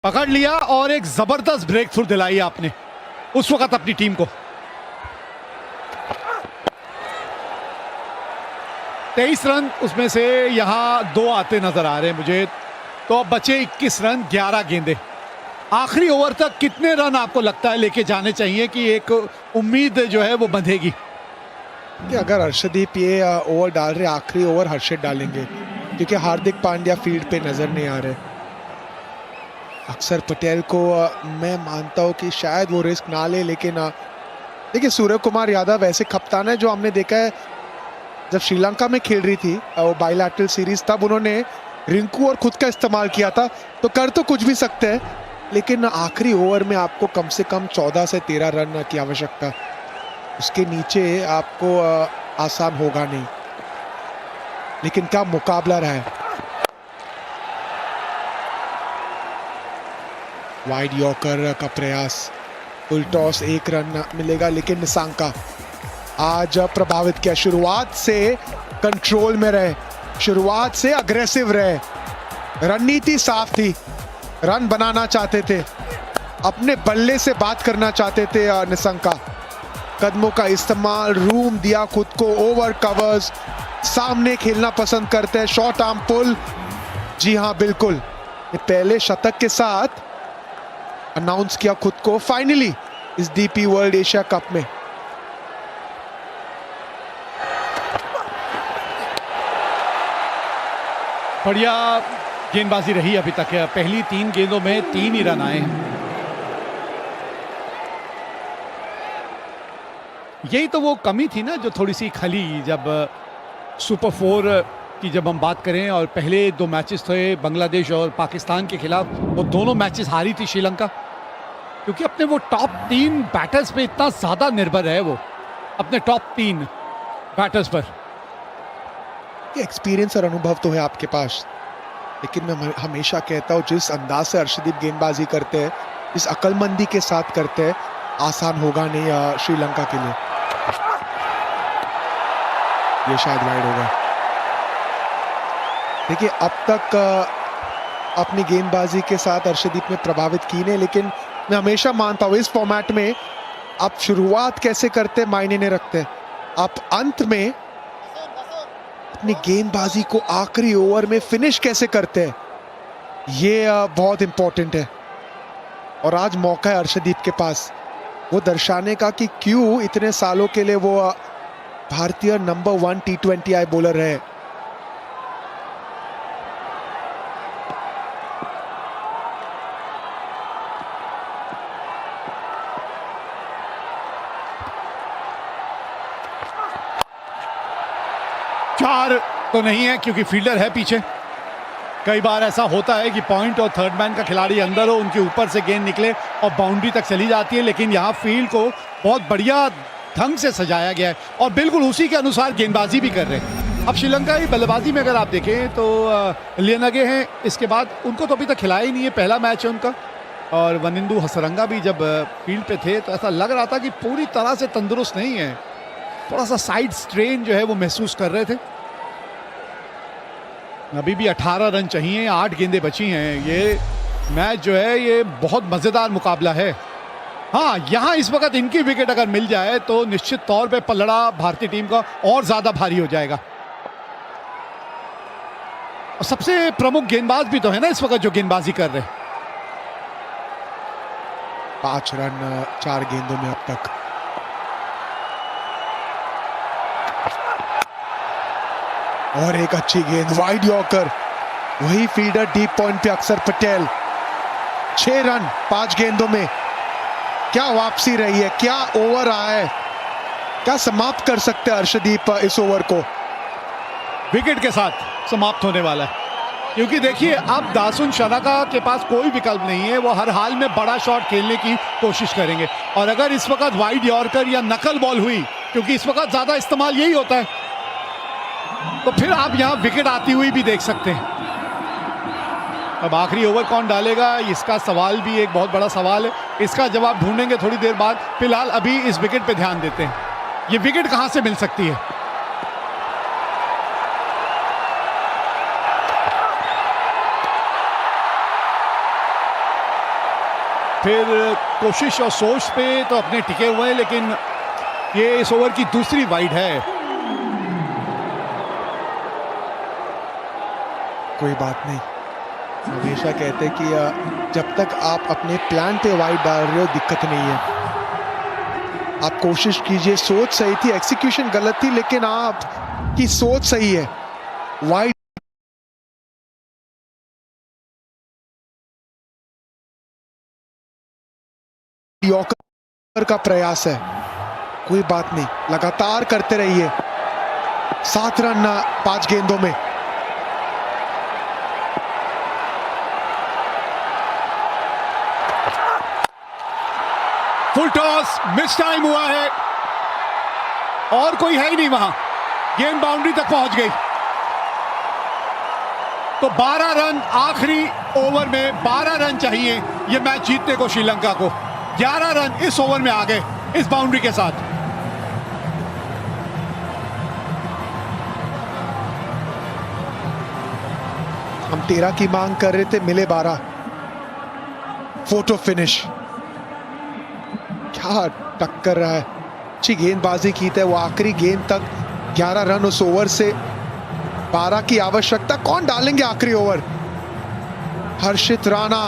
पकड़ लिया और एक जबरदस्त ब्रेक थ्रू दिलाई आपने उस वक्त अपनी टीम को। 23 रन उसमें से यहां 2 आते नजर आ रहे हैं मुझे, तो अब बचे 21 रन 11 गेंदे। आखिरी ओवर तक कितने रन आपको लगता है लेके जाने चाहिए कि एक उम्मीद जो है वो बंधेगी? कि अगर हर्षदीप ये ओवर डाल रहे, आखिरी ओवर हर्षद डालेंगे क्योंकि हार्दिक पांड्या फील्ड पे नजर नहीं आ रहे। अक्षर पटेल को मैं मानता हूं कि शायद वो रिस्क ना ले, लेकिन देखिए सूर्य कुमार यादव ऐसे कप्तान है जो हमने देखा है जब श्रीलंका में खेल रही थी वो बायलैटरल सीरीज, तब उन्होंने रिंकू और खुद का इस्तेमाल किया था। तो कर तो कुछ भी सकते हैं, लेकिन आखिरी ओवर में आपको कम से कम 14 से 13 रन की आवश्यकता, उसके नीचे आपको आसान होगा नहीं। लेकिन क्या मुकाबला रहा है। वाइड यॉर्कर का प्रयास, फुल टॉस, 1 रन मिलेगा, लेकिन निसांका आज प्रभावित किया। शुरुआत से कंट्रोल में रहे, शुरुआत से अग्रेसिव रहे, रणनीति साफ थी, रन बनाना चाहते थे, अपने बल्ले से बात करना चाहते थे। निसांका कदमों का इस्तेमाल, रूम दिया खुद को, ओवर कवर्स, सामने खेलना पसंद करते हैं, शॉर्ट आर्म पुल। जी हाँ बिल्कुल, ये पहले शतक के साथ अनाउंस किया खुद को फाइनली इस डीपी वर्ल्ड एशिया कप में। बढ़िया गेंदबाजी रही अभी तक। पहली 3 गेंदों में 3 ही रन आए हैं। यही तो वो कमी थी ना जो थोड़ी सी खली जब सुपर 4 की जब हम बात करें, और पहले 2 मैचेस थे बांग्लादेश और पाकिस्तान के खिलाफ, वो दोनों मैचेस हारी थी श्रीलंका, क्योंकि अपने वो टॉप 3 बैटर्स पे इतना ज्यादा निर्भर है वो, अपने टॉप 3 बैटर्स पर। एक्सपीरियंस और अनुभव तो है आपके पास, लेकिन मैं हमेशा कहता हूं जिस अंदाज से हर्षदीप गेंदबाजी करते हैं, जिस अक्लमंदी के साथ करते हैं, आसान होगा नहीं श्रीलंका के लिए। ये शायद वाइड होगा। देखिए अब तक अपनी गेंदबाजी के साथ हर्षदीप ने प्रभावित की नहीं, लेकिन मैं हमेशा मानता हूं इस फॉर्मेट में आप शुरुआत कैसे करते मायने नहीं रखते, आप अंत में अपनी गेंदबाजी को आखिरी ओवर में फिनिश कैसे करते हैं, ये बहुत इंपॉर्टेंट है। और आज मौका है हर्षदीप के पास वो दर्शाने का कि क्यों इतने सालों के लिए वो भारतीय नंबर 1 T20I बॉलर है। चार तो नहीं है क्योंकि फील्डर है पीछे। कई बार ऐसा होता है कि पॉइंट और थर्ड मैन का खिलाड़ी अंदर हो, उनके ऊपर से गेंद निकले और बाउंड्री तक चली जाती है, लेकिन यहाँ फील्ड को बहुत बढ़िया ढंग से सजाया गया है और बिल्कुल उसी के अनुसार गेंदबाजी भी कर रहे हैं। अब श्रीलंका की बल्लेबाजी में अगर आप देखें तो लियनगे हैं, इसके बाद उनको तो अभी तक खिलाया ही नहीं है, पहला मैच है उनका। और वनिंदु हसरंगा भी जब फील्ड पे थे तो ऐसा लग रहा था कि पूरी तरह से तंदुरुस्त नहीं है, थोड़ा सा साइड स्ट्रेन जो है वो महसूस कर रहे थे। अभी भी 18 रन चाहिए, 8 गेंदें बची हैं। ये मैच जो है ये बहुत मजेदार मुकाबला है। हाँ, यहाँ इस वक्त इनकी विकेट अगर मिल जाए तो निश्चित तौर पे पलड़ा भारतीय टीम का और ज्यादा भारी हो जाएगा। और सबसे प्रमुख गेंदबाज भी तो है ना इस वक्त जो गेंदबाजी कर रहे हैं। 5 रन 4 गेंदों में अब तक। और एक अच्छी गेंद, वाइड यॉर्कर, वही फील्डर डीप पॉइंट पे अक्षर पटेल। 6 रन 5 गेंदों में। क्या वापसी रही है, क्या ओवर आया है, क्या समाप्त कर सकते हैं हर्षदीप इस ओवर को? विकेट के साथ समाप्त होने वाला है, क्योंकि देखिए अब दासुन शनाका के पास कोई विकल्प नहीं है, वो हर हाल में बड़ा शॉट खेलने की कोशिश करेंगे। और अगर इस वक्त वाइड यॉर्कर या नकल बॉल हुई, क्योंकि इस वक्त ज्यादा इस्तेमाल यही होता है, तो फिर आप यहां विकेट आती हुई भी देख सकते हैं। अब आखिरी ओवर कौन डालेगा, इसका सवाल भी एक बहुत बड़ा सवाल है, इसका जवाब ढूंढेंगे थोड़ी देर बाद। फिलहाल अभी इस विकेट पे ध्यान देते हैं, ये विकेट कहां से मिल सकती है। फिर कोशिश और सोच पे तो अपने टिके हुए हैं, लेकिन ये इस ओवर की दूसरी वाइड है। कोई बात नहीं, हमेशा कहते हैं कि जब तक आप अपने प्लान पे वाइड डाल रहे हो दिक्कत नहीं है। आप कोशिश कीजिए, सोच सही थी, एग्जीक्यूशन गलत थी, लेकिन आपकी सोच सही है। वाइड यॉर्कर का प्रयास है, कोई बात नहीं, लगातार करते रहिए। 7 रन 5 गेंदों में। फुल टॉस, मिस टाइम हुआ है और कोई है ही नहीं वहां, गेंद बाउंड्री तक पहुंच गई। तो 12 रन आखिरी ओवर में, 12 रन चाहिए ये मैच जीतने को श्रीलंका को। 11 रन इस ओवर में आ गए इस बाउंड्री के साथ। हम 13 की मांग कर रहे थे, मिले 12। फोटो फिनिश, क्या टक्कर रहा है, अच्छी गेंदबाजी की थी वो आखिरी गेंद तक। 11 रन उस ओवर से, 12 की आवश्यकता, कौन डालेंगे आखिरी ओवर। हर्षित राणा